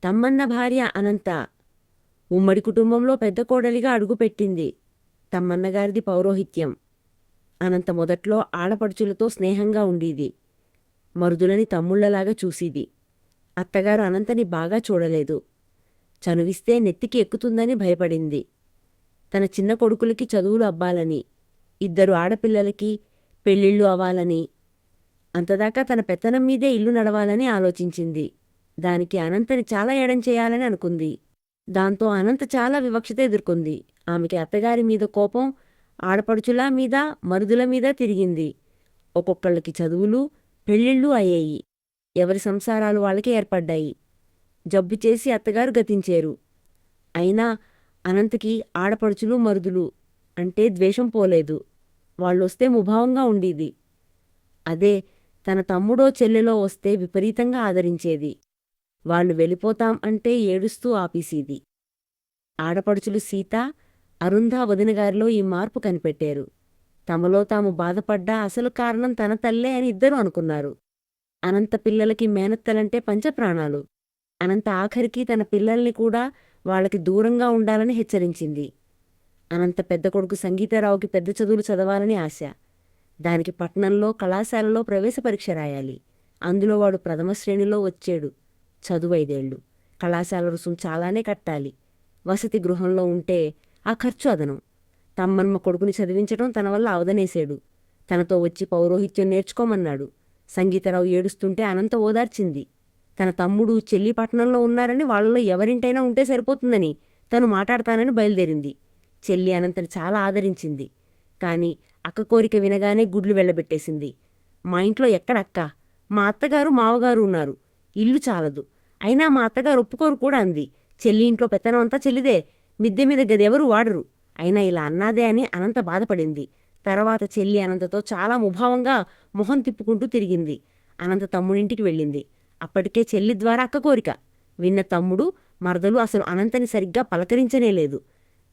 తమ్మన్న భార్య అనంత ఉమ్మడి కుటుంబంలో పెద్ద కోడలిగా అడుగుపెట్టింది. తమ్మన్నగారిది పౌరోహిత్యం. అనంత మొదట్లో ఆడపడుచులతో స్నేహంగా ఉండేది. మరుదులని తమ్ముళ్లలాగా చూసేది. అత్తగారు అనంతని బాగా చూడలేదు. చనువిస్తే నెత్తికి ఎక్కుతుందని భయపడింది. తన చిన్న కొడుకులకి చదువులు అవ్వాలని, 2 ఆడపిల్లలకి పెళ్ళిళ్ళు అవ్వాలని, అంతదాకా తన పెత్తనం మీదే ఇల్లు నడవాలని ఆలోచించింది. దానికి అనంతని చాలా ఎడం చేయాలని అనుకుంది. దాంతో అనంత చాలా వివక్షత ఎదుర్కొంది. ఆమెకి అత్తగారి మీద కోపం ఆడపడుచుల మీద, మరుదుల మీద తిరిగింది. ఒక్కొక్కళ్ళకి చదువులు, పెళ్ళిళ్ళు అయ్యాయి. ఎవరి సంసారాలు వాళ్ళకి ఏర్పడ్డాయి. జబ్బు చేసి అత్తగారు గతించేరు. అయినా అనంతకి ఆడపడుచులు, మరుదులు అంటే ద్వేషం పోలేదు. వాళ్ళొస్తే ముభావంగా ఉండేది. అదే తన తమ్ముడో చెల్లెలో వస్తే విపరీతంగా ఆదరించేది. వాళ్ళు వెళ్ళిపోతాం అంటే ఏడుస్తూ ఆపేసేది. ఆడపడుచులు సీత, అరుంధ వదినగారిలో ఈ మార్పు కనిపెట్టారు. తమలో తాము బాధపడ్డా అసలు కారణం తన తల్లే అని ఇద్దరూ అనుకున్నారు. అనంత పిల్లలకి మేనత్తలంటే పంచప్రాణాలు. అనంత ఆఖరికి తన పిల్లల్ని కూడా వాళ్ళకి దూరంగా ఉండాలని హెచ్చరించింది. అనంత పెద్ద కొడుకు సంగీతారావుకి పెద్ద చదువులు చదవాలని ఆశ. దానికి పట్నంలో కళాశాలలో ప్రవేశ పరీక్ష రాయాలి. అందులో వాడు ప్రథమ శ్రేణిలో వచ్చాడు. చదువు 5 ఏళ్ళు. కళాశాల రుసుం చాలానే కట్టాలి. వసతి గృహంలో ఉంటే ఆ ఖర్చు అదనం. తమ్మమ్మ కొడుకుని చదివించడం తన వల్ల అవదనేశాడు. తనతో వచ్చి పౌరోహిత్యం నేర్చుకోమన్నాడు. సంగీతరావు ఏడుస్తుంటే అనంత ఓదార్చింది. తన తమ్ముడు చెల్లి పట్టణంలో ఉన్నారని వాళ్ళలో ఎవరింటైనా ఉంటే సరిపోతుందని తను మాట్లాడతానని బయలుదేరింది. చెల్లి అనంతని చాలా ఆదరించింది. కాని అక్క కోరిక వినగానే గుడ్లు వెళ్ళబెట్టేసింది. మా ఇంట్లో ఎక్కడక్క? మా అత్తగారు మావగారు ఉన్నారు. ఇల్లు చాలదు. అయినా మా అత్తగారు ఒప్పుకోరు కూడా అంది. చెల్లి ఇంట్లో పెత్తనం అంతా చెల్లిదే. మిద్దె మీద గదెవరూ వాడరు. అయినా ఇలా అన్నాదే అని అనంత బాధపడింది. తర్వాత చెల్లి అనంతతో చాలా ముభావంగా మొహం తిప్పుకుంటూ తిరిగింది. అనంత తమ్ముడింటికి వెళ్ళింది. అప్పటికే చెల్లి ద్వారా అక్క కోరిక విన్న తమ్ముడు, మరదలు అసలు అనంతని సరిగ్గా పలకరించనేలేదు.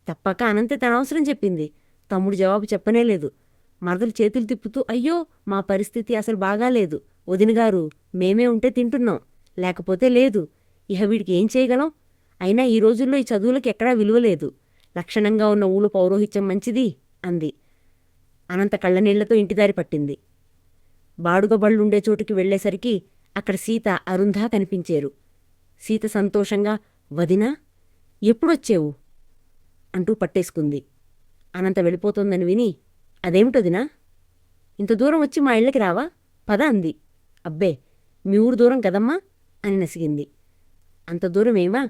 తప్పక అనంత తన అవసరం చెప్పింది. తమ్ముడు జవాబు చెప్పనేలేదు. మరదలు చేతులు తిప్పుతూ, అయ్యో మా పరిస్థితి అసలు బాగాలేదు వదినగారు, మేమే ఉంటే తింటున్నాం, లేకపోతే లేదు. ఇహ వీడికి ఏం చేయగలం? అయినా ఈ రోజుల్లో ఈ చదువులకు ఎక్కడా విలువలేదు. లక్షణంగా ఉన్న ఊళ్ళు పౌరోహిత్యం మంచిది అంది. అనంత కళ్ళనీళ్లతో ఇంటిదారి పట్టింది. బాడుగ బళ్ళుండే చోటుకి వెళ్లేసరికి అక్కడ సీత, అరుంధ కనిపించేరు. సీత సంతోషంగా, వదినా ఎప్పుడొచ్చేవు అంటూ పట్టేసుకుంది. అనంత వెళ్ళిపోతోందని విని, అదేమిటొదినా, ఇంత దూరం వచ్చి మా ఇళ్ళకి రావా? పద అంది. అబ్బే, మీ ఊరు దూరం కదమ్మా అని నసిగింది. అంత దూరమేమా,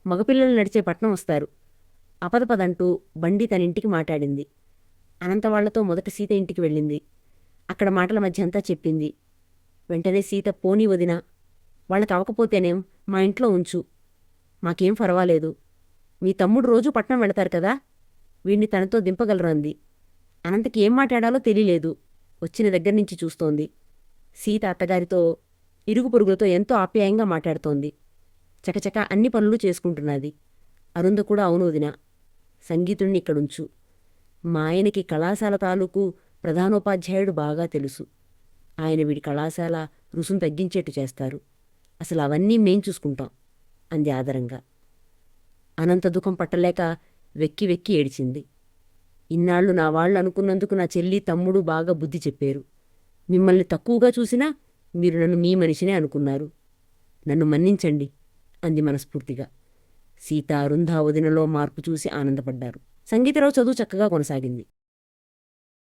మగపిల్లలు నడిచే పట్నం వస్తారు. అపదపదంటూ బండి తనింటికి మాట్లాడింది. అనంత వాళ్లతో మొదట సీత ఇంటికి వెళ్ళింది. అక్కడ మాటల మధ్య అంతా చెప్పింది. వెంటనే సీత, పోనీ వదినా, వాళ్ళకి అవకపోతేనేం మా ఇంట్లో ఉంచు, మాకేం పర్వాలేదు. మీ తమ్ముడు రోజూ పట్నం వెళతారు కదా, వీణ్ణి తనతో దింపగలరు అంది. అనంతకి ఏం మాట్లాడాలో తెలియలేదు. వచ్చిన దగ్గర నుంచి చూస్తోంది. సీత అత్తగారితో, ఇరుగు పొరుగులతో ఎంతో ఆప్యాయంగా మాట్లాడుతోంది. చకచక అన్ని పనులు చేసుకుంటున్నది. అరుంధ కూడా, అవును వదినా, సంగీతుణ్ణి ఇక్కడుంచు. మా ఆయనకి కళాశాల తాలూకు ప్రధానోపాధ్యాయుడు బాగా తెలుసు. ఆయన వీడి కళాశాల రుసుం తగ్గించేట్టు చేస్తారు. అసలు అవన్నీ మేం చూసుకుంటాం అంది ఆదరంగా. అనంత దుఃఖం పట్టలేక వెక్కి వెక్కి ఏడిచింది. ఇన్నాళ్లు నా వాళ్ళు అనుకున్నందుకు నా చెల్లి, తమ్ముడు బాగా బుద్ధి చెప్పారు. మిమ్మల్ని తక్కువగా చూసినా మీరు నన్ను మీ మనిషినే అనుకున్నారు. నన్ను మన్నించండి అంది మనస్ఫూర్తిగా. సీత, అరుంధ వదినలో మార్పు చూసి ఆనందపడ్డారు. సంగీతరావు చదువు చక్కగా కొనసాగింది.